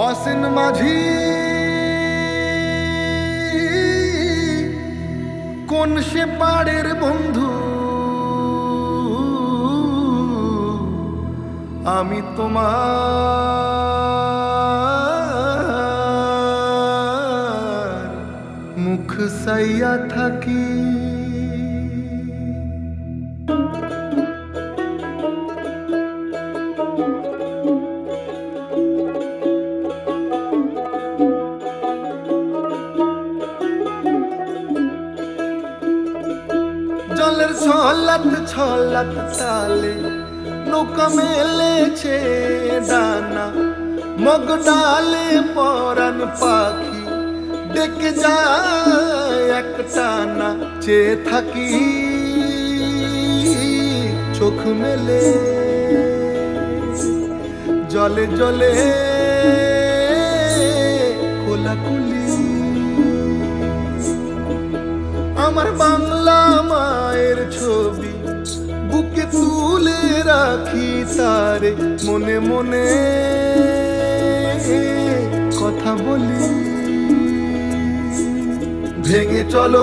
অসীন মাঝি কোন সে পাড়ের বন্ধু, আমি তোমার মুখ সাইয়া থাকি। জলের ছলাত ছলাত তালে নৌকা মেলেছে ডানা, মগ ডালে পরাণ পাখি ডেকে যায় এক টানা। চেয়ে থাকি চোখ মেলে, জলে জলে কোলাকুলি। আমার বাংলা মায়ের ছবি বুকে তুলে রাখি তারে, মনে মনে কথা বলি। ভেঙে চলো